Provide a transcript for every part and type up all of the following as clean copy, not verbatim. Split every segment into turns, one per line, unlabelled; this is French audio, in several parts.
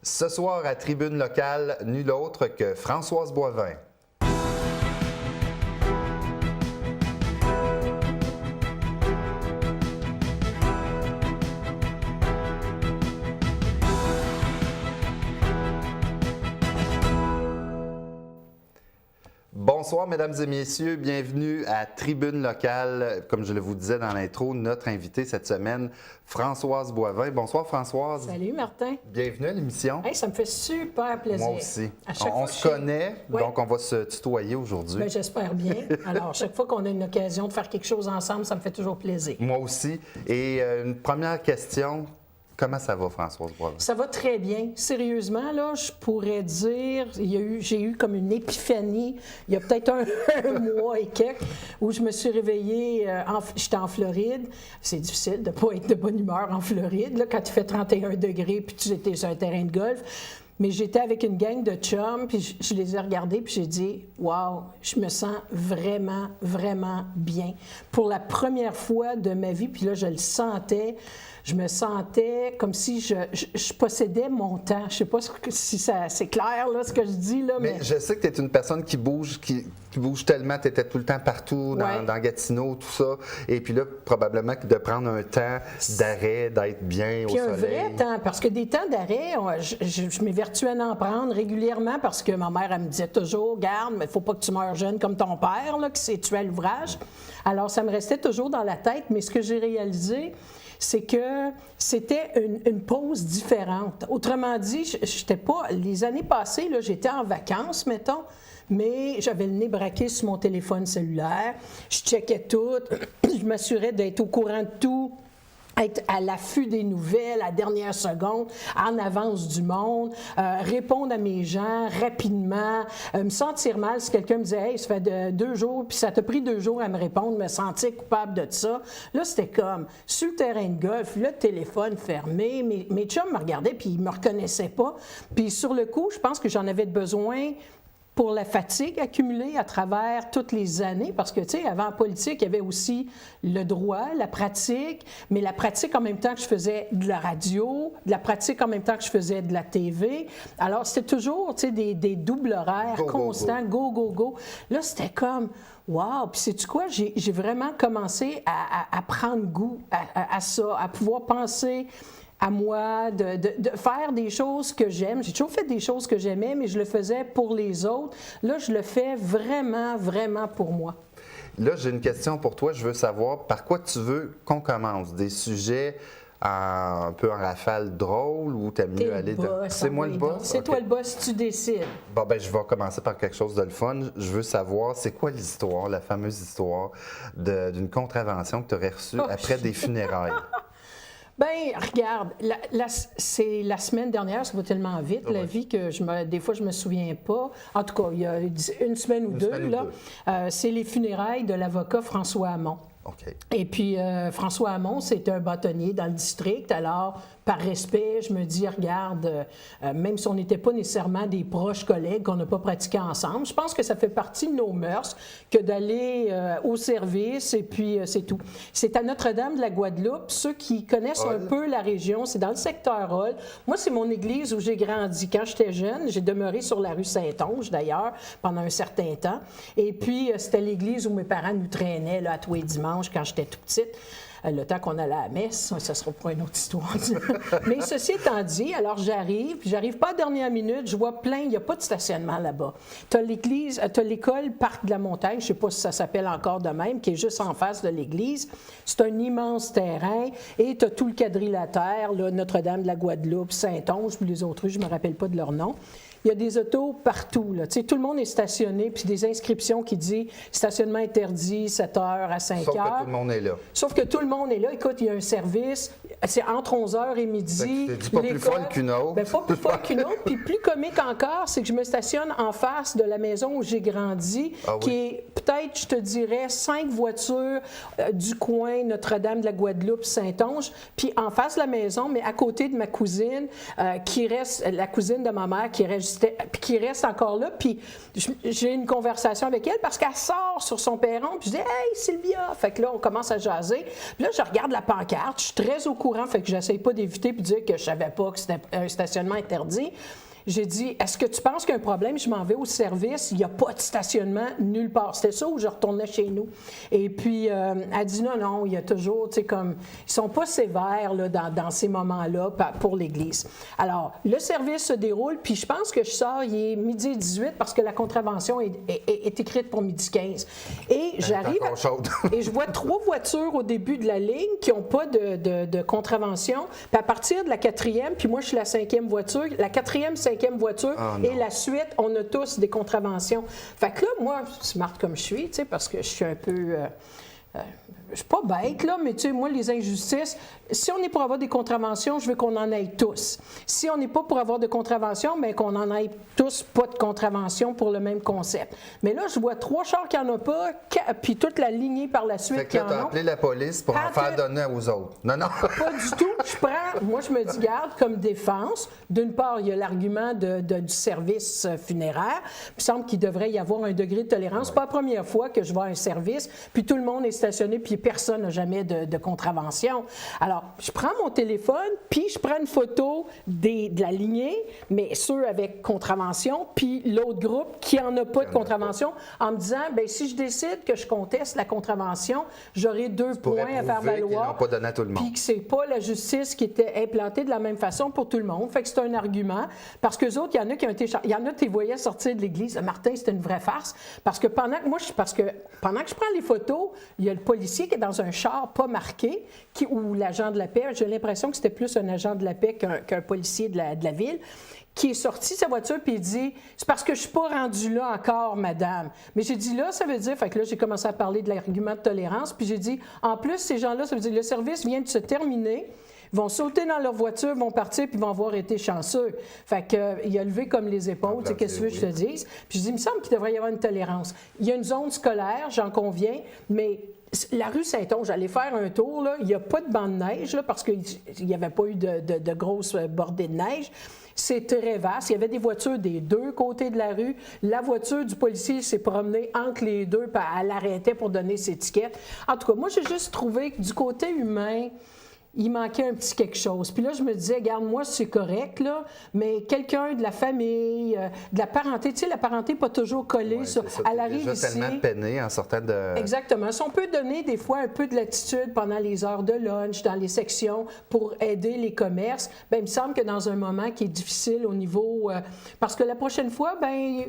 Ce soir à Tribune locale, nul autre que Françoise Boivin. Bonsoir, mesdames et messieurs. Bienvenue à Tribune locale. Comme je le vous disais dans l'intro, notre invitée cette semaine, Françoise Boivin. Bonsoir, Françoise.
Salut, Martin.
Bienvenue à l'émission.
Hey, ça me fait super plaisir.
Moi aussi.
On
se connaît,
ouais.
Donc on va se tutoyer aujourd'hui.
Bien, j'espère bien. Alors, chaque fois qu'on a une occasion de faire quelque chose ensemble, ça me fait toujours plaisir.
Moi aussi. Et une première question. Comment ça va, Françoise Boivin?
Ça va très bien. Sérieusement, là, je pourrais dire, j'ai eu comme une épiphanie, il y a peut-être un mois et quelques, où je me suis réveillée, j'étais en Floride. C'est difficile de ne pas être de bonne humeur en Floride, là, quand il fait 31 degrés puis tu étais sur un terrain de golf. Mais j'étais avec une gang de chums, puis je les ai regardés, puis j'ai dit « Wow, je me sens vraiment, vraiment bien. » Pour la première fois de ma vie, puis là, je le sentais. Je me sentais comme si je possédais mon temps. Je ne sais pas si c'est clair, là, ce que je dis. Là,
mais je sais que tu es une personne qui bouge tellement. Tu étais tout le temps partout, dans Gatineau, tout ça. Et puis là, probablement que de prendre un temps d'arrêt, d'être bien
puis
au soleil.
Puis un vrai temps, parce que des temps d'arrêt, je m'évertuais à en prendre régulièrement parce que ma mère, elle me disait toujours « Garde, mais il ne faut pas que tu meurs jeune comme ton père, là, qui s'est tué à l'ouvrage. » Alors, ça me restait toujours dans la tête, mais ce que j'ai réalisé, c'est que c'était une pause différente. Autrement dit, j'étais pas. Les années passées, là, j'étais en vacances, mettons, mais j'avais le nez braqué sur mon téléphone cellulaire. Je checkais tout, je m'assurais d'être au courant de tout, être à l'affût des nouvelles, à la dernière seconde, en avance du monde, répondre à mes gens rapidement, me sentir mal si quelqu'un me disait « Hey, ça fait 2 jours, puis ça t'a pris 2 jours à me répondre, me sentir coupable de ça. » Là, c'était comme, sur le terrain de golf, le téléphone fermé, mes chums me regardaient, puis ils me reconnaissaient pas. Puis sur le coup, je pense que j'en avais besoin pour la fatigue accumulée à travers toutes les années, parce que, tu sais, avant en politique, il y avait aussi le droit, la pratique, mais la pratique en même temps que je faisais de la radio, de la pratique en même temps que je faisais de la TV. Alors, c'était toujours, tu sais, des doubles horaires constants, go. Là, c'était comme... Wow! Puis sais-tu quoi? J'ai vraiment commencé à prendre goût à ça, à pouvoir penser à moi, de faire des choses que j'aime. J'ai toujours fait des choses que j'aimais, mais je le faisais pour les autres. Là, je le fais vraiment, vraiment pour moi.
Là, j'ai une question pour toi. Je veux savoir par quoi tu veux qu'on commence? Des sujets un peu en rafale drôle ou t'aimes mieux aller...
C'est moi le boss? C'est toi le boss, tu décides.
Bon, ben je vais commencer par quelque chose de le fun. Je veux savoir, c'est quoi l'histoire, la fameuse histoire d'une contravention que tu aurais reçue après des funérailles?
Bien, regarde, c'est la semaine dernière, ça va tellement vite, la vie, que des fois, je ne me souviens pas. En tout cas, il y a une semaine ou deux, c'est les funérailles de l'avocat François Hamon.
Okay.
Et puis, François Hamon, c'est un bâtonnier dans le district. Alors, par respect, je me dis, regarde, même si on n'était pas nécessairement des proches collègues, qu'on n'a pas pratiqué ensemble, je pense que ça fait partie de nos mœurs que d'aller au service et puis c'est tout. C'est à Notre-Dame de la Guadeloupe. Ceux qui connaissent un peu la région, c'est dans le secteur Hall. Moi, c'est mon église où j'ai grandi. Quand j'étais jeune, j'ai demeuré sur la rue Saint-Onge, d'ailleurs, pendant un certain temps. Et puis, c'était l'église où mes parents nous traînaient là, à tous les dimanches quand j'étais tout petite. Le temps qu'on allait à la messe, ça sera pour une autre histoire. Mais ceci étant dit, alors j'arrive pas à la dernière minute, je vois plein, il n'y a pas de stationnement là-bas. Tu as l'église, tu as l'école Parc de la Montagne, je ne sais pas si ça s'appelle encore de même, qui est juste en face de l'église. C'est un immense terrain et tu as tout le quadrilatère, là, Notre-Dame de la Guadeloupe, Saint-Onge, puis les autres rues, je ne me rappelle pas de leur nom. Il y a des autos partout. Là. Tu sais, tout le monde est stationné, puis des inscriptions qui disent stationnement interdit 7 heures à 5 heures.
Sauf que tout le monde est là.
Sauf que tout le monde est là. Écoute, il y a un service, c'est entre 11 heures et midi.
C'est pas plus folle qu'une autre.
Bien, pas plus folle qu'une autre. Puis plus comique encore, c'est que je me stationne en face de la maison où j'ai grandi, qui est peut-être, je te dirais, 5 voitures du coin Notre-Dame de la Guadeloupe, Saint-Onge, puis en face de la maison, mais à côté de ma cousine, qui reste, la cousine de ma mère, qui reste puis qui reste encore là. Puis j'ai une conversation avec elle parce qu'elle sort sur son perron. Puis je dis « Hey, Sylvia! » Fait que là, on commence à jaser. Puis là, je regarde la pancarte. Je suis très au courant. Fait que j'essaye pas d'éviter puis de dire que je savais pas que c'était un stationnement interdit. J'ai dit, est-ce que tu penses qu'il y a un problème? Je m'en vais au service, il n'y a pas de stationnement nulle part. C'était ça où je retournais chez nous. Et puis, elle dit, non, il y a toujours, tu sais, comme, ils sont pas sévères là, dans ces moments-là pour l'Église. Alors, le service se déroule, puis je pense que je sors, il est 12h18 parce que la contravention est écrite pour 12h15. Et j'arrive, et je vois 3 voitures au début de la ligne qui n'ont pas de contravention. Puis à partir de la 4e, puis moi, je suis la 5e voiture, la 4e, 5e voiture, et la suite, on a tous des contraventions. Fait que là, moi, smart comme je suis, tu sais, parce que je suis un peu... je suis pas bête, là, mais tu sais, moi, les injustices, si on est pour avoir des contraventions, je veux qu'on en ait tous. Si on n'est pas pour avoir de contraventions, bien qu'on en ait tous pas de contravention pour le même concept. Mais là, je vois 3 chars qui n'en ont pas, puis toute la lignée par la suite qui en ont.
Fait que là, tu as appelé la police pour en faire donner aux autres. Non.
Pas du tout. Moi, je me dis, garde, comme défense, d'une part, il y a l'argument du service funéraire. Il me semble qu'il devrait y avoir un degré de tolérance. C'est pas la première fois que je vois un service, puis tout le monde est stationné, puis personne n'a jamais de contravention. Alors, je prends mon téléphone, puis je prends une photo de la lignée, mais ceux avec contravention, puis l'autre groupe qui n'en a pas de contravention, en me disant, bien, si je décide que je conteste la contravention, j'aurai 2 points à faire valoir.
Pas donné à tout le monde.
Puis que c'est pas la justice qui était implantée de la même façon pour tout le monde. Fait que c'est un argument. Parce qu'eux autres, il y en a qui ont été... Il y en a qui voyaient sortir de l'église. Martin, c'était une vraie farce. Parce que pendant que je prends les photos, il y a le policier qui est dans un char pas marqué, ou l'agent de la paix. J'ai l'impression que c'était plus un agent de la paix qu'un policier de la ville, qui est sorti de sa voiture puis il dit « C'est parce que je suis pas rendu là encore, madame. » Mais j'ai dit là, ça veut dire... Fait que là, j'ai commencé à parler de l'argument de tolérance, puis j'ai dit « En plus, ces gens-là, ça veut dire le service vient de se terminer. » Ils vont sauter dans leur voiture, vont partir, puis vont avoir été chanceux. Fait qu'il a levé comme les épaules, tu sais, qu'est-ce que je te dise? Puis je dis, il me semble qu'il devrait y avoir une tolérance. Il y a une zone scolaire, j'en conviens, mais la rue Saint-Onge, j'allais faire un tour, là, il n'y a pas de banc de neige, là, parce qu'il n'y avait pas eu de grosses bordées de neige. C'est très vaste. Il y avait des voitures des 2 côtés de la rue. La voiture du policier s'est promenée entre les 2, puis elle arrêtait pour donner ses tickets. En tout cas, moi, j'ai juste trouvé que du côté humain, il manquait un petit quelque chose. Puis là, je me disais, regarde, moi, c'est correct, là, mais quelqu'un de la famille, de la parenté, tu sais, la parenté n'est pas toujours collée.
Ouais,
ça. Elle arrive
déjà
ici.
tellement peiné en sortant de...
Exactement. Si on peut donner des fois un peu de latitude pendant les heures de lunch, dans les sections, pour aider les commerces, bien, il me semble que dans un moment qui est difficile au niveau... parce que la prochaine fois, bien,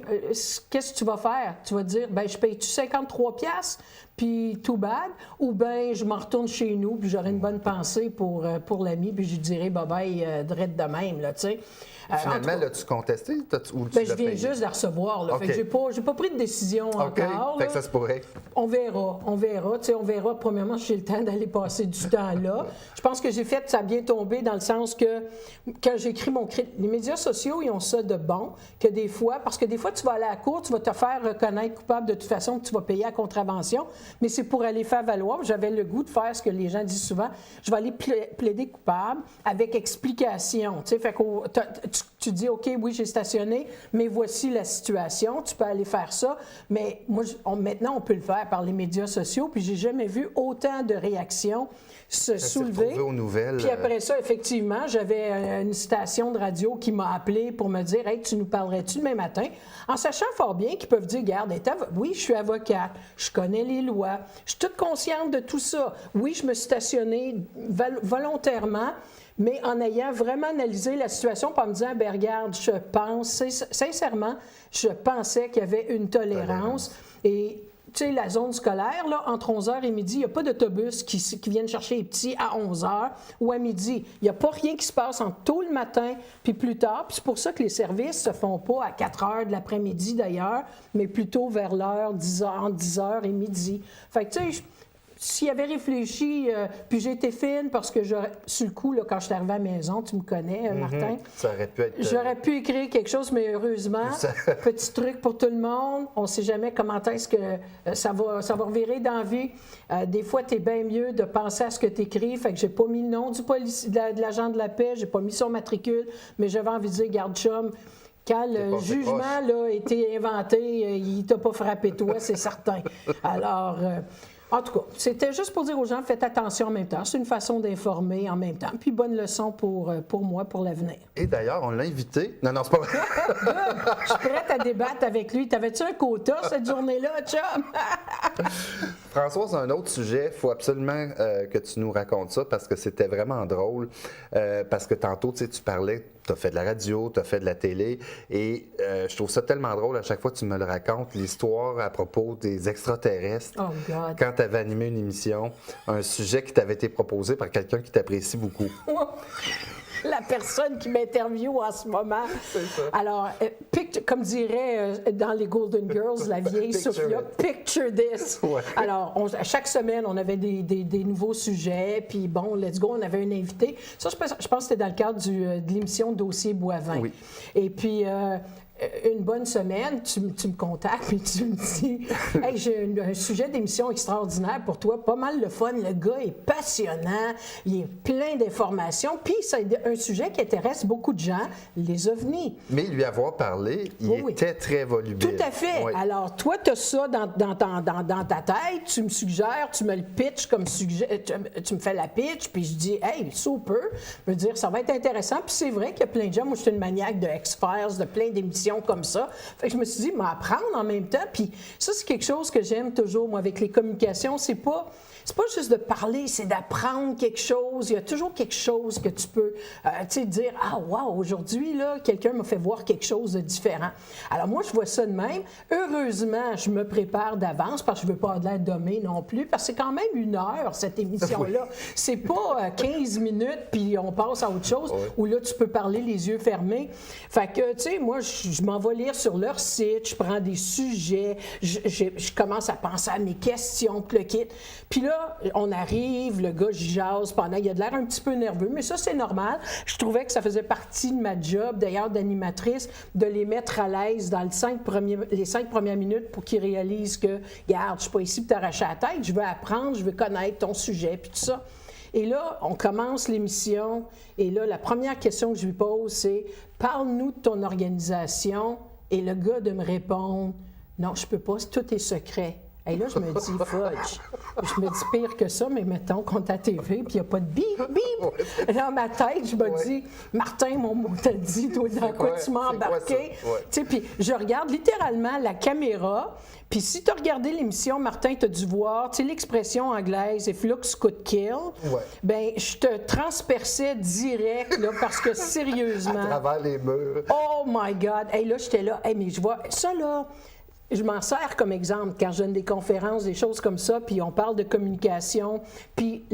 qu'est-ce que tu vas faire? Tu vas dire, bien, je paye-tu 53$, puis too bad, ou bien je m'en retourne chez nous, puis j'aurai une bonne pensée pour l'ami, puis je lui dirai bye-bye, drette de même, là, tu sais.
Finalement, l'as-tu contesté ou tu
je viens juste de la recevoir. Là.
Okay.
Fait que j'ai pas pris de décision encore.
Fait que ça se pourrait.
On verra. Tu sais, on verra. Premièrement, si j'ai le temps d'aller passer du temps là. Je pense que ça a bien tombé dans le sens que quand j'écris les médias sociaux, ils ont ça de bon, que des fois, parce que des fois, tu vas aller à la cour, tu vas te faire reconnaître coupable de toute façon, que tu vas payer à contravention, mais c'est pour aller faire valoir. J'avais le goût de faire ce que les gens disent souvent. Je vais aller plaider coupable avec explication. Tu sais, fait que tu dis, OK, oui, j'ai stationné, mais voici la situation, tu peux aller faire ça. Mais moi, maintenant, on peut le faire par les médias sociaux, puis j'ai jamais vu autant de réactions se soulever.
Aux nouvelles.
Puis après ça, effectivement, j'avais une station de radio qui m'a appelé pour me dire, hey, tu nous parlerais-tu demain matin? En sachant fort bien qu'ils peuvent dire, regarde, oui, je suis avocate, je connais les lois, je suis toute consciente de tout ça. Oui, je me suis stationnée volontairement, mais en ayant vraiment analysé la situation, pas me disant, ben regarde, je pense, sincèrement, je pensais qu'il y avait une tolérance. Et tu sais, la zone scolaire, là, entre 11h et midi, il n'y a pas d'autobus qui viennent chercher les petits à 11h ou à midi. Il n'y a pas rien qui se passe entre tôt le matin puis plus tard. Puis c'est pour ça que les services ne se font pas à 4h de l'après-midi d'ailleurs, mais plutôt vers l'heure 10h et midi. Fait que tu sais, s'il avait réfléchi, puis j'ai été fine parce que sur le coup, là, quand je suis arrivée à la maison, tu me connais, Martin.
Ça aurait pu être...
J'aurais pu écrire quelque chose, mais heureusement, petit truc pour tout le monde, on ne sait jamais comment est-ce que ça va revirer dans la vie. Des fois, tu es bien mieux de penser à ce que tu écris. Fait que j'ai pas mis le nom du de l'agent de la paix, j'ai pas mis son matricule, mais j'avais envie de dire, garde chum, Quand le jugement là, a été inventé, il t'a pas frappé toi, c'est certain. Alors, en tout cas, c'était juste pour dire aux gens, faites attention en même temps. C'est une façon d'informer en même temps. Puis bonne leçon pour moi, pour l'avenir.
Et d'ailleurs, on l'a invité. Non, c'est pas vrai.
Je suis prête à débattre avec lui. T'avais-tu un quota cette journée-là, chum?
Françoise, un autre sujet, il faut absolument que tu nous racontes ça parce que c'était vraiment drôle. Parce que tantôt, tu parlais, tu as fait de la radio, tu as fait de la télé et je trouve ça tellement drôle à chaque fois que tu me le racontes, l'histoire à propos des extraterrestres.
Oh God.
Quand tu avais animé une émission, un sujet qui t'avait été proposé par quelqu'un qui t'apprécie beaucoup.
La personne qui m'interviewe en ce moment.
C'est ça.
Alors, comme dirait dans les Golden Girls, la vieille Sophia, picture this.
Ouais.
Alors, à chaque semaine, on avait des nouveaux sujets, puis bon, let's go, on avait un invité. Ça, je pense que c'était dans le cadre de l'émission Dossier Boivin.
Oui.
Et puis, une bonne semaine, tu me contactes et tu me dis « Hey, j'ai un sujet d'émission extraordinaire pour toi, pas mal le fun, le gars est passionnant, il est plein d'informations, puis c'est un sujet qui intéresse beaucoup de gens, les ovnis. »
Mais lui avoir parlé, il était très volubile.
Tout à fait.
Oui.
Alors, toi, tu as ça dans ta tête, tu me suggères, tu me le pitches comme tu me fais la pitch, puis je dis « Hey, super! » Je veux dire, ça va être intéressant, puis c'est vrai qu'il y a plein de gens, moi je suis une maniaque de X-Files, de plein d'émissions comme ça. Fait que je me suis dit, m'apprendre en même temps. Puis ça, c'est quelque chose que j'aime toujours, moi, avec les communications. C'est pas juste de parler, c'est d'apprendre quelque chose. Il y a toujours quelque chose que tu peux, dire, ah, wow, aujourd'hui, là, quelqu'un m'a fait voir quelque chose de différent. Alors, moi, je vois ça de même. Heureusement, je me prépare d'avance parce que je veux pas avoir de l'air dommée non plus, parce que c'est quand même 1 heure, cette émission-là. Oui. C'est pas 15 minutes, puis on passe à autre chose, où là, tu peux parler les yeux fermés. Fait que, tu sais, moi, je m'en vais lire sur leur site, je prends des sujets, je commence à penser à mes questions, puis le kit. Puis là, on arrive, le gars jase pendant, il a de l'air un petit peu nerveux, mais ça, c'est normal. Je trouvais que ça faisait partie de ma job, d'ailleurs, d'animatrice, de les mettre à l'aise dans les 5 premières minutes pour qu'ils réalisent que, regarde, je suis pas ici pour t'arracher la tête, je veux apprendre, je veux connaître ton sujet, puis tout ça. Et là, on commence l'émission, et là, la première question que je lui pose, c'est « Parle-nous de ton organisation. » Et le gars de me répondre « Non, je peux pas, tout est secret. » Et là, je me dis, fudge. Je me dis pire que ça, mais mettons qu'on est à TV, puis il n'y a pas de bip, bip. Dans ma tête, je me dis, Martin, mon mot t'a dit, toi, dans quoi tu m'as embarqué? Tu sais, puis je regarde littéralement la caméra, puis si tu as regardé l'émission, Martin, tu as dû voir, tu sais, l'expression anglaise, if looks could kill, bien, je te transperçais direct, là, parce que sérieusement.
À travers les murs.
Oh my God! Et là, j'étais là, mais je vois, ça là. Je m'en sers comme exemple quand je donne des conférences, des choses comme ça, puis on parle de communication. Puis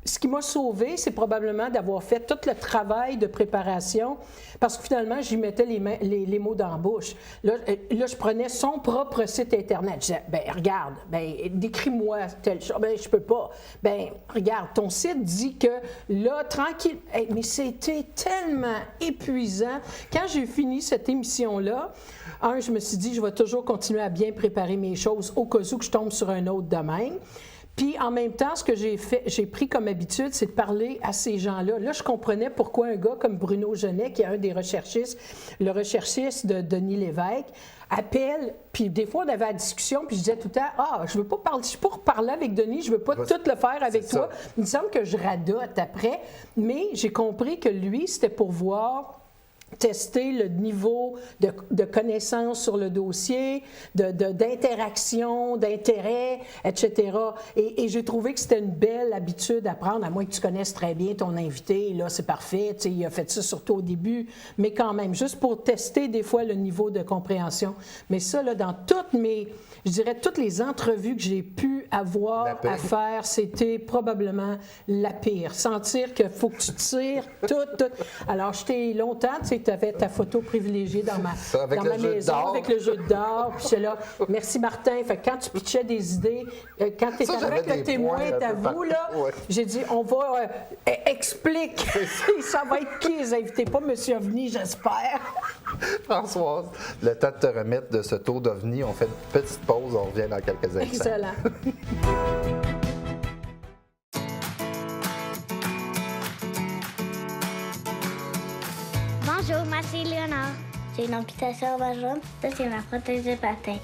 ce qui m'a sauvée, c'est probablement d'avoir fait tout le travail de préparation, parce que finalement, j'y mettais les mots dans la bouche. Là, je prenais son propre site Internet. Je disais, bien, regarde, décris-moi telle chose. Bien, je peux pas. Bien, regarde, ton site dit que là, tranquille. Hey, mais c'était tellement épuisant. Quand j'ai fini cette émission-là, je me suis dit, je vais toujours continuer à bien préparer mes choses au cas où que je tombe sur un autre domaine. Puis en même temps, ce que j'ai pris comme habitude, c'est de parler à ces gens-là. Là, je comprenais pourquoi un gars comme Bruno Genet, qui est un des recherchistes, le recherchiste de Denis Lévesque, appelle, puis des fois, on avait la discussion, puis je disais tout le temps, je veux pas parler, je suis pas reparler avec Denis, je veux pas tout le faire avec toi. Il me semble que je radote après, mais j'ai compris que lui, c'était pour voir tester le niveau de connaissance sur le dossier, d'interaction, d'intérêt, etc. Et j'ai trouvé que c'était une belle habitude à prendre, à moins que tu connaisses très bien ton invité. Là, c'est parfait, tu sais, il a fait ça surtout au début, mais quand même, juste pour tester des fois le niveau de compréhension. Mais ça, là, dans toutes les entrevues que j'ai pu avoir à faire, c'était probablement la pire. Sentir qu'il faut que tu tires tout. Alors, j'étais longtemps, tu sais, tu avais ta photo privilégiée dans ma maison avec le jeu d'or. Puis j'étais là, merci Martin. Fait que quand tu pitchais des idées, quand tu étais avec le témoin, à vous, là, j'ai dit, on va explique. Ça va être qui les invités? Pas M. OVNI, j'espère.
Françoise, le temps de te remettre de ce tour d'OVNI, on fait une petite pause, on revient dans quelques instants.
Excellent.
Bonjour, moi c'est Léonard. J'ai une amputation au bas jaune. Ça, c'est ma prothèse de patin.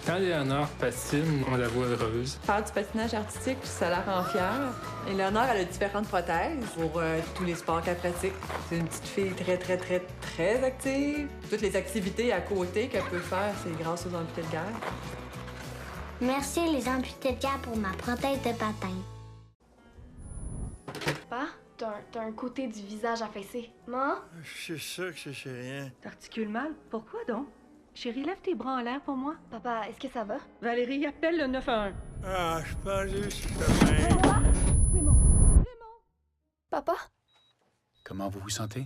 Quand Léonore patine, on la voit heureuse.
Faire du patinage artistique, ça la rend fière. Et Léonore, elle a différentes prothèses pour tous les sports qu'elle pratique. C'est une petite fille très active. Toutes les activités à côté qu'elle peut faire, c'est grâce aux amputés de guerre.
Merci les amputés de guerre pour ma prothèse de patin.
Papa, t'as un côté du visage affaissé. Maman?
Je suis sûr que je sais rien.
T'articules mal? Pourquoi donc? Chérie, lève tes bras en l'air pour moi.
Papa, est-ce que ça va?
Valérie, appelle le 911.
Ah, je pense juste que bien.
Papa?
Comment vous vous sentez?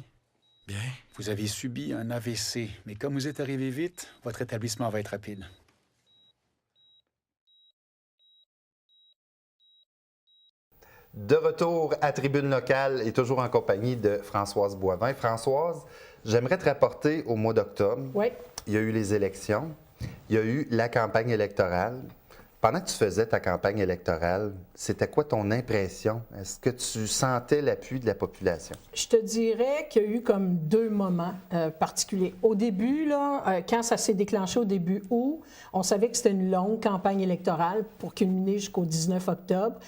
Bien.
Vous avez subi un AVC, mais comme vous êtes arrivé vite, votre rétablissement va être rapide.
De retour à Tribune locale et toujours en compagnie de Françoise Boivin. Françoise, j'aimerais te rapporter au mois d'octobre.
Oui.
Il y a eu les élections, il y a eu la campagne électorale. Pendant que tu faisais ta campagne électorale, c'était quoi ton impression? Est-ce que tu sentais l'appui de la population?
Je te dirais qu'il y a eu comme deux moments particuliers. Au début, là, quand ça s'est déclenché au début août, on savait que c'était une longue campagne électorale pour culminer jusqu'au 19 octobre.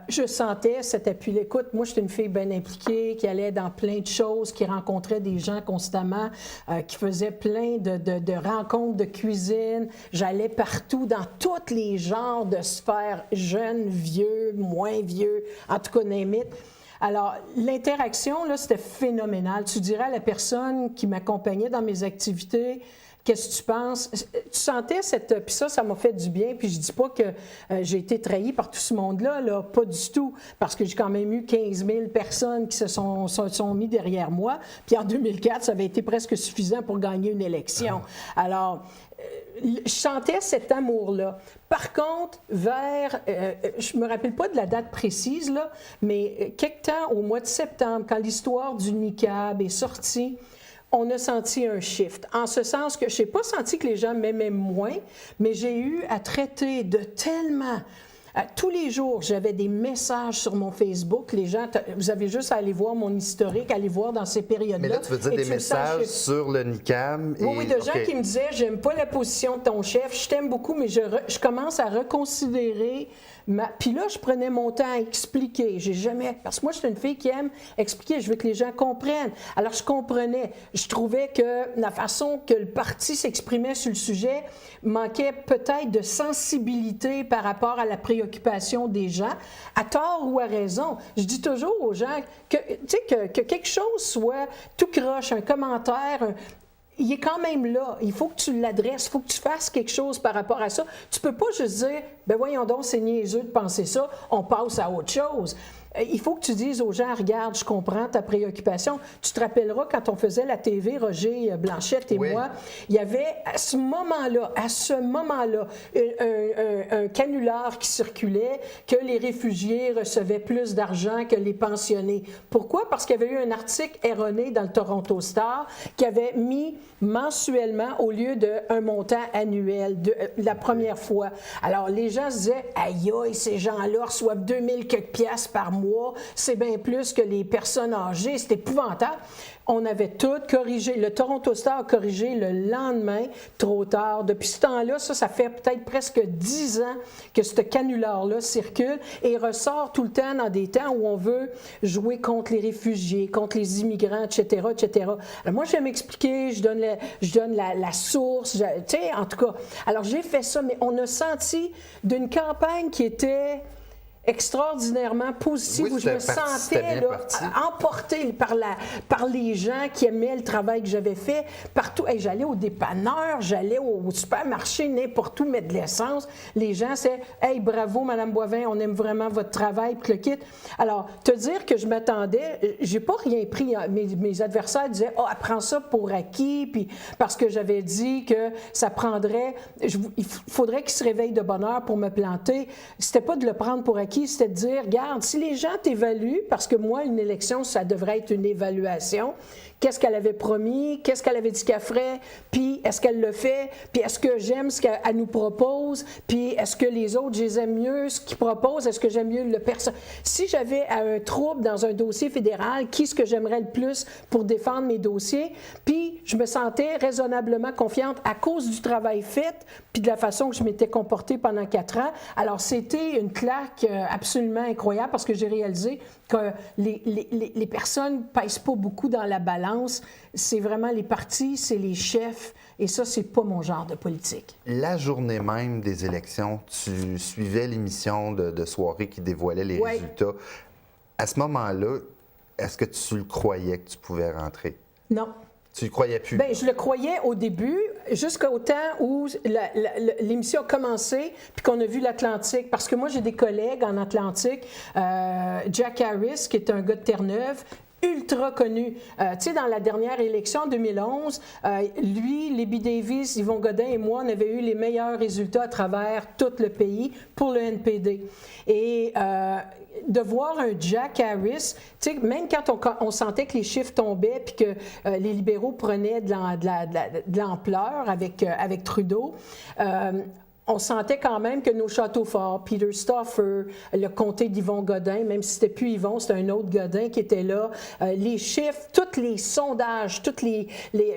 Je sentais cet appui. Écoute, moi, j'étais une fille bien impliquée, qui allait dans plein de choses, qui rencontrait des gens constamment, qui faisait plein de rencontres de cuisine. J'allais partout, dans toutes les genres de sphères, jeunes, vieux, moins vieux, en tout cas, name it. Alors, l'interaction, là, c'était phénoménal. Tu dirais à la personne qui m'accompagnait dans mes activités, qu'est-ce que tu penses? Tu sentais cette... Puis ça m'a fait du bien. Puis je dis pas que j'ai été trahie par tout ce monde-là, là, pas du tout. Parce que j'ai quand même eu 15 000 personnes qui se sont mis derrière moi. Puis en 2004, ça avait été presque suffisant pour gagner une élection. Alors, je sentais cet amour-là. Par contre, je me rappelle pas de la date précise, là, mais quelque temps, au mois de septembre, quand l'histoire du niqab est sortie, on a senti un shift. En ce sens que je n'ai pas senti que les gens m'aimaient moins, mais j'ai eu à traiter de tellement... Tous les jours, j'avais des messages sur mon Facebook. Les gens, vous avez juste à aller voir mon historique, aller voir dans ces périodes-là.
Mais là, tu veux dire des messages sur le niqab?
Oui, de gens qui me disaient « J'aime pas la position de ton chef, je t'aime beaucoup, mais je commence à reconsidérer... » Puis là, je prenais mon temps à expliquer. J'ai jamais... Parce que moi, je suis une fille qui aime expliquer. Je veux que les gens comprennent. Alors, je comprenais. Je trouvais que la façon que le parti s'exprimait sur le sujet manquait peut-être de sensibilité par rapport à la préoccupation des gens, à tort ou à raison. Je dis toujours aux gens que, tu sais, que quelque chose soit tout croche, un commentaire... Il est quand même là. Il faut que tu l'adresses, il faut que tu fasses quelque chose par rapport à ça. Tu peux pas juste dire, ben voyons donc, c'est niaiseux de penser ça, on passe à autre chose. Il faut que tu dises aux gens, regarde, je comprends ta préoccupation. Tu te rappelleras quand on faisait la TV, Roger Blanchette et moi, il y avait à ce moment-là, un canular qui circulait que les réfugiés recevaient plus d'argent que les pensionnés. Pourquoi? Parce qu'il y avait eu un article erroné dans le Toronto Star qui avait mis mensuellement au lieu d'un montant annuel la première fois. Alors, les gens se disaient, aïe, aïe, ces gens-là reçoivent 2000 quelques piastres par mois, c'est bien plus que les personnes âgées, c'est épouvantable. On avait tout corrigé. Le Toronto Star a corrigé le lendemain, trop tard. Depuis ce temps-là, ça fait peut-être presque 10 ans que ce canular-là circule et ressort tout le temps dans des temps où on veut jouer contre les réfugiés, contre les immigrants, etc., etc. Alors moi, je vais m'expliquer, je donne la source, tu sais, en tout cas. Alors, j'ai fait ça, mais on a senti d'une campagne qui était... extraordinairement positive, où je me sentais là, emportée par les gens qui aimaient le travail que j'avais fait. Partout, hey, j'allais au dépanneur, j'allais au supermarché, n'importe où mettre de l'essence. Les gens, c'est « Hey, bravo, Mme Boivin, on aime vraiment votre travail, puis le kit. » Alors, te dire que je m'attendais, j'ai pas rien pris. Mes adversaires disaient « Ah, oh, prends ça pour acquis, puis parce que j'avais dit que ça prendrait... il faudrait qu'il se réveille de bonne heure pour me planter. » C'était pas de le prendre pour acquis, c'était de dire, regarde, si les gens t'évaluent, parce que moi, une élection, ça devrait être une évaluation, qu'est-ce qu'elle avait promis, qu'est-ce qu'elle avait dit qu'elle ferait, puis est-ce qu'elle le fait, puis est-ce que j'aime ce qu'elle nous propose, puis est-ce que les autres, je les aime mieux, ce qu'ils proposent, est-ce que j'aime mieux le personne. Si j'avais un trouble dans un dossier fédéral, qui est-ce que j'aimerais le plus pour défendre mes dossiers, puis je me sentais raisonnablement confiante à cause du travail fait, puis de la façon que je m'étais comportée pendant 4 ans. Alors, c'était une claque absolument incroyable parce que j'ai réalisé que les personnes ne pèsent pas beaucoup dans la balance. C'est vraiment les partis, c'est les chefs, et ça, c'est pas mon genre de politique.
La journée même des élections, tu suivais l'émission de soirée qui dévoilait les résultats. À ce moment-là, est-ce que tu le croyais que tu pouvais rentrer?
Non.
Tu ne croyais plus?
Bien, je le croyais au début, jusqu'au temps où l'émission a commencé, puis qu'on a vu l'Atlantique. Parce que moi, j'ai des collègues en Atlantique. Jack Harris, qui est un gars de Terre-Neuve, ultra connu. Tu sais, dans la dernière élection en 2011, lui, Libby Davis, Yvon Godin et moi, on avait eu les meilleurs résultats à travers tout le pays pour le NPD. Et de voir un Jack Harris, tu sais, même quand on sentait que les chiffres tombaient puis que les libéraux prenaient de l'ampleur avec Trudeau, on sentait quand même que nos châteaux forts, Peter Stauffer, le comté d'Yvon Godin, même si c'était plus Yvon, c'était un autre Godin qui était là, les chiffres, tous les sondages, que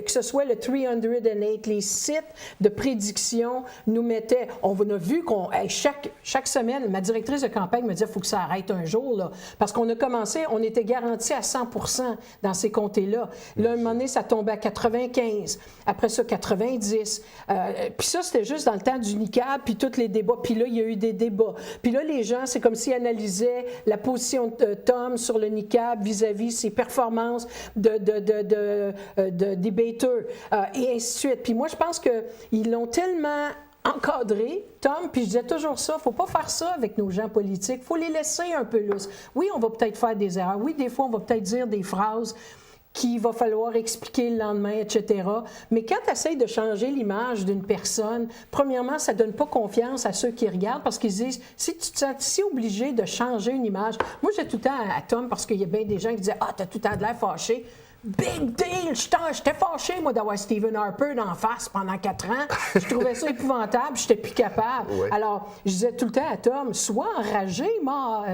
ce soit le 308, les sites de prédiction nous mettaient, on a vu qu'on, chaque semaine, ma directrice de campagne me disait, il faut que ça arrête un jour, là, parce qu'on a commencé, on était garanti à 100% dans ces comtés-là. Là, un moment donné, ça tombait à 95, après ça, 90, puis ça, c'était juste dans le temps du NICAP, puis tous les débats. Puis là, il y a eu des débats. Puis là, les gens, c'est comme s'ils analysaient la position de Tom sur le NICAP vis-à-vis ses performances de debater, et ainsi de suite. Puis moi, je pense qu'ils l'ont tellement encadré, Tom, puis je disais toujours ça, il ne faut pas faire ça avec nos gens politiques, il faut les laisser un peu lousses. Oui, on va peut-être faire des erreurs. Oui, des fois, on va peut-être dire des phrases qu'il va falloir expliquer le lendemain, etc. Mais quand tu essaies de changer l'image d'une personne, premièrement, ça ne donne pas confiance à ceux qui regardent parce qu'ils disent, si tu te sens si obligé de changer une image, moi, j'ai tout le temps à Tom parce qu'il y a bien des gens qui disaient, ah, tu as tout le temps de l'air fâché. Big deal! J'étais fâché, moi, d'avoir Stephen Harper d'en face pendant 4 ans. Je trouvais ça épouvantable, j'étais plus capable. Ouais. Alors, je disais tout le temps à Tom, sois enragé,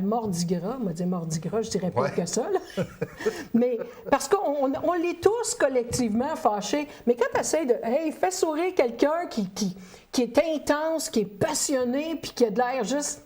mordigras. On m'a dit mordigras, je dirais pas que ça, là. Mais parce qu'on l'est tous collectivement fâchés. Mais quand tu essaies de, hey, fais sourire quelqu'un qui est intense, qui est passionné, puis qui a de l'air juste.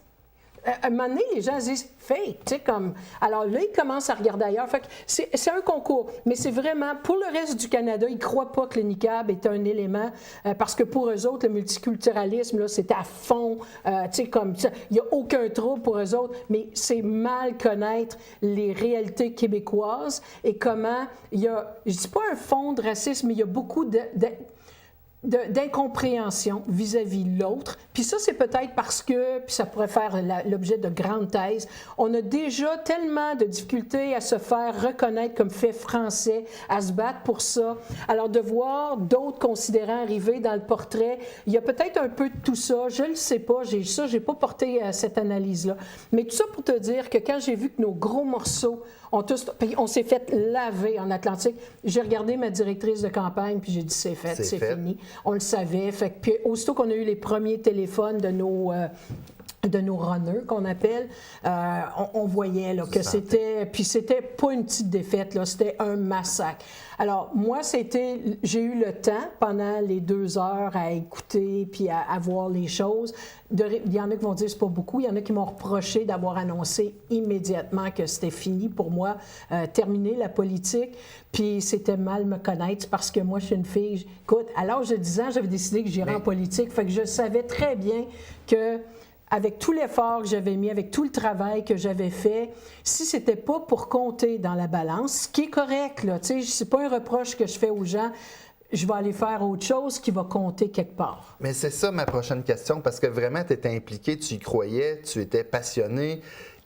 À un moment donné, les gens disent « fake », tu sais, comme... Alors là, ils commencent à regarder ailleurs. Fait que c'est un concours, mais c'est vraiment... Pour le reste du Canada, ils ne croient pas que le niqab est un élément, parce que pour eux autres, le multiculturalisme, là, c'est à fond, tu sais, comme... Il n'y a aucun trouble pour eux autres, mais c'est mal connaître les réalités québécoises et comment il y a... Je ne dis pas un fond de racisme, mais il y a beaucoup d'incompréhension vis-à-vis de l'autre. Puis ça, c'est peut-être parce que, puis ça pourrait faire l'objet de grandes thèses, on a déjà tellement de difficultés à se faire reconnaître comme fait français, à se battre pour ça. Alors de voir d'autres considérants arriver dans le portrait, il y a peut-être un peu de tout ça, je ne le sais pas, j'ai pas porté cette analyse-là. Mais tout ça pour te dire que quand j'ai vu que nos gros morceaux on s'est fait laver en Atlantique. J'ai regardé ma directrice de campagne, puis j'ai dit c'est fait, c'est fini. On le savait. Fait que, puis aussitôt qu'on a eu les premiers téléphones de nos runners, qu'on appelle, on voyait là, que c'était... Puis c'était pas une petite défaite, là, c'était un massacre. Alors, moi, j'ai eu le temps, pendant les 2 heures, à écouter puis à voir les choses. Il y en a qui vont dire que c'est pas beaucoup. Il y en a qui m'ont reproché d'avoir annoncé immédiatement que c'était fini pour moi, terminer la politique. Puis c'était mal me connaître parce que moi, je suis une fille... Écoute, à l'âge de 10 ans, j'avais décidé que j'irais en politique. Fait que je savais très bien que... Avec tout l'effort que j'avais mis, avec tout le travail que j'avais fait, si c'était pas pour compter dans la balance, ce qui est correct, là, tu sais, c'est pas un reproche que je fais aux gens, je vais aller faire autre chose qui va compter quelque part.
Mais c'est ça ma prochaine question, parce que vraiment, tu étais impliqué, tu y croyais, tu étais passionné,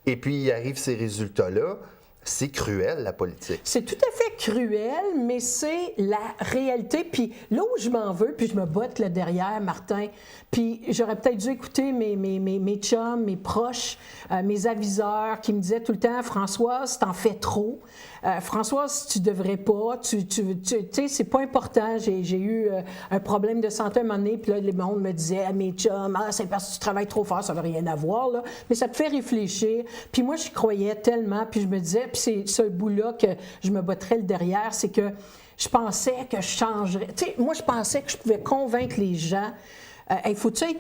et puis il arrive ces résultats-là. C'est cruel, la politique.
C'est tout à fait cruel, mais c'est la réalité. Puis là où je m'en veux, puis je me botte là derrière, Martin, puis j'aurais peut-être dû écouter mes chums, mes proches, mes aviseurs qui me disaient tout le temps, Françoise, t'en fais trop. Françoise, tu devrais pas. Tu sais, c'est pas important. J'ai eu un problème de santé un moment donné, puis là, le monde me disait à mes chums, c'est parce que tu travailles trop fort, ça veut rien avoir, là. Mais ça te fait réfléchir. Puis moi, j'y croyais tellement, puis je me disais, puis c'est ce bout-là que je me botterais le derrière, c'est que je pensais que je changerais. Tu sais, moi, je pensais que je pouvais convaincre les gens. Il faut-tu être.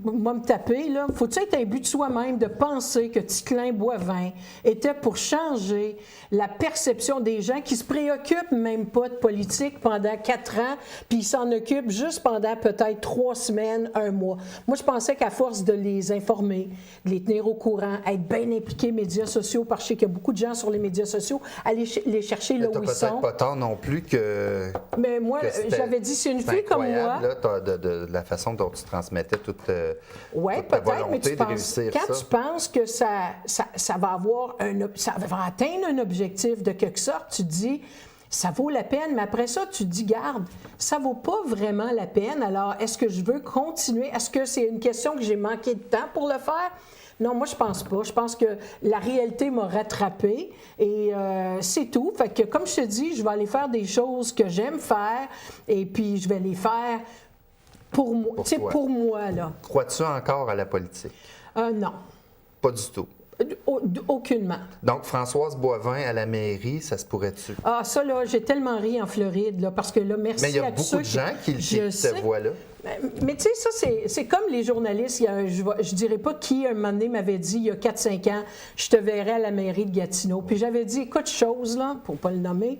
Moi, me taper, là. Faut-tu être un but de soi-même de penser que Ticlin Boivin était pour changer la perception des gens qui se préoccupent même pas de politique pendant 4 ans, puis ils s'en occupent juste pendant peut-être 3 semaines, 1 mois. Moi, je pensais qu'à force de les informer, de les tenir au courant, être bien impliqués médias sociaux, parce que je sais qu'il y a beaucoup de gens sur les médias sociaux, aller les chercher là où ils sont.
Peut-être pas tort non plus que.
Mais moi, j'avais dit, c'est une fille comme moi.
Là, de la façon dont tu transmettais toute ta
peut-être, mais
volonté de réussir
quand
ça.
tu penses que ça va atteindre un objectif de quelque sorte, tu te dis, ça vaut la peine, mais après ça, tu te dis, garde, ça vaut pas vraiment la peine, alors est-ce que je veux continuer? Est-ce que c'est une question que j'ai manqué de temps pour le faire? Non, moi, je pense pas. Je pense que la réalité m'a rattrapée et c'est tout. Fait que, comme je te dis, je vais aller faire des choses que j'aime faire et puis je vais les faire pour moi. Tu sais, pour moi, là.
Crois-tu encore à la politique?
Non.
Pas du tout.
Aucunement.
Donc, Françoise Boivin à la mairie, ça se pourrait-tu?
Ah, ça, là, j'ai tellement ri en Floride, là, parce que là, merci à tous.
Mais il y a beaucoup de gens qui te voient là.
Mais tu sais, ça, c'est comme les journalistes. Je dirais pas qui, un moment donné, m'avait dit, il y a 4-5 ans, je te verrai à la mairie de Gatineau. Puis j'avais dit, écoute, chose, là, pour pas le nommer,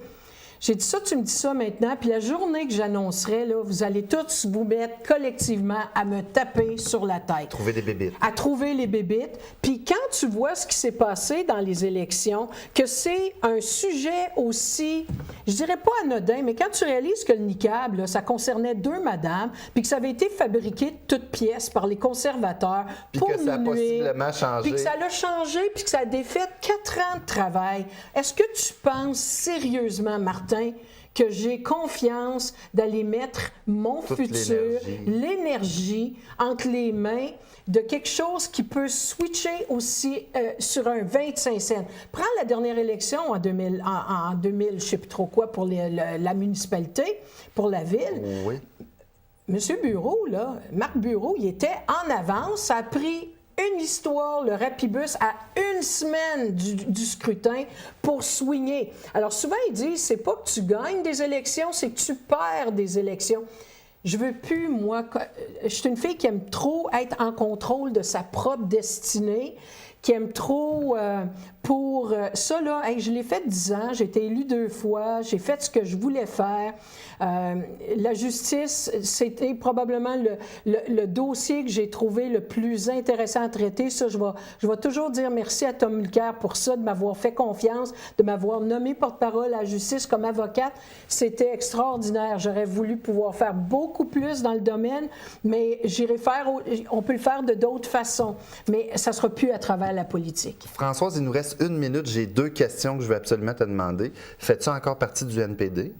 j'ai dit ça, tu me dis ça maintenant, puis la journée que j'annoncerai, là, vous allez tous vous mettre collectivement à me taper sur la tête.
Trouver des bébites.
À trouver les bébites. Puis quand tu vois ce qui s'est passé dans les élections, que c'est un sujet aussi, je dirais pas anodin, mais quand tu réalises que le niqab, là, ça concernait 2 madames, puis que ça avait été fabriqué de toutes pièces par les conservateurs
puis
pour
que ça a possiblement changé.
Puis que ça l'a changé, puis que ça a défait 4 ans de travail. Est-ce que tu penses sérieusement, Martin, que j'ai confiance d'aller mettre mon futur, l'énergie entre les mains de quelque chose qui peut switcher aussi sur un 25 cents. Prends la dernière élection en 2000, je ne sais plus trop quoi, pour la municipalité, pour la ville.
Oui.
Monsieur Bureau, là, Marc Bureau, il était en avance. Ça a pris une histoire, le Rapibus, à 1 semaine du scrutin pour swinger. Alors souvent, ils disent, c'est pas que tu gagnes des élections, c'est que tu perds des élections. Je veux plus, moi, je suis une fille qui aime trop être en contrôle de sa propre destinée, qui aime trop pour ça, là, hey, je l'ai fait 10 ans, j'ai été élue 2 fois, j'ai fait ce que je voulais faire. La justice, c'était probablement le dossier que j'ai trouvé le plus intéressant à traiter. Ça, je vais toujours dire merci à Tom Mulcair pour ça, de m'avoir fait confiance, de m'avoir nommé porte-parole à la justice comme avocate. C'était extraordinaire. J'aurais voulu pouvoir faire beaucoup plus dans le domaine, mais on peut le faire de d'autres façons. Mais ça ne sera plus à travers la politique.
Françoise, il nous reste 1 minute. J'ai 2 questions que je veux absolument te demander. Fais-tu encore partie du NPD?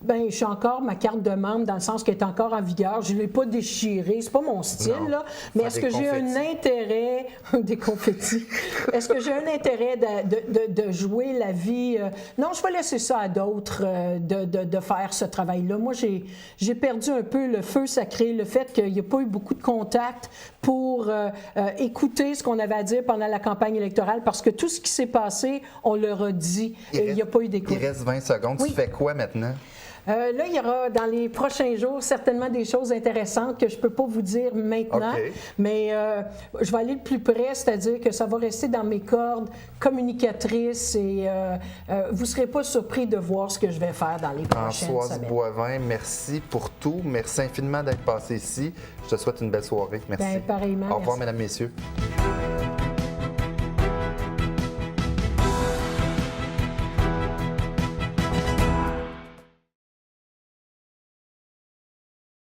Bien, je suis encore ma carte de membre dans le sens qu'elle est encore en vigueur. Je ne l'ai pas déchirée. C'est pas mon style,
non.
là. Mais est-ce que j'ai un intérêt... des confettis. Est-ce que j'ai un intérêt de jouer la vie... Non, je vais laisser ça à d'autres de faire ce travail-là. Moi, j'ai perdu un peu le feu sacré, le fait qu'il n'y a pas eu beaucoup de contacts pour écouter ce qu'on avait à dire pendant la campagne électorale, parce que tout ce qui s'est passé, on leur a dit. Il n'y a pas eu d'écoute.
Il reste 20 secondes.
Oui.
Tu fais quoi maintenant?
Là, il y aura dans les prochains jours certainement des choses intéressantes que je ne peux pas vous dire maintenant, mais je vais aller le plus près, c'est-à-dire que ça va rester dans mes cordes communicatrice et vous ne serez pas surpris de voir ce que je vais faire dans les prochaines semaines.
Françoise Boivin, merci pour tout. Merci infiniment d'être passée ici. Je te souhaite une belle soirée. Merci.
Bien, pareillement.
Au revoir,
merci.
mesdames, messieurs.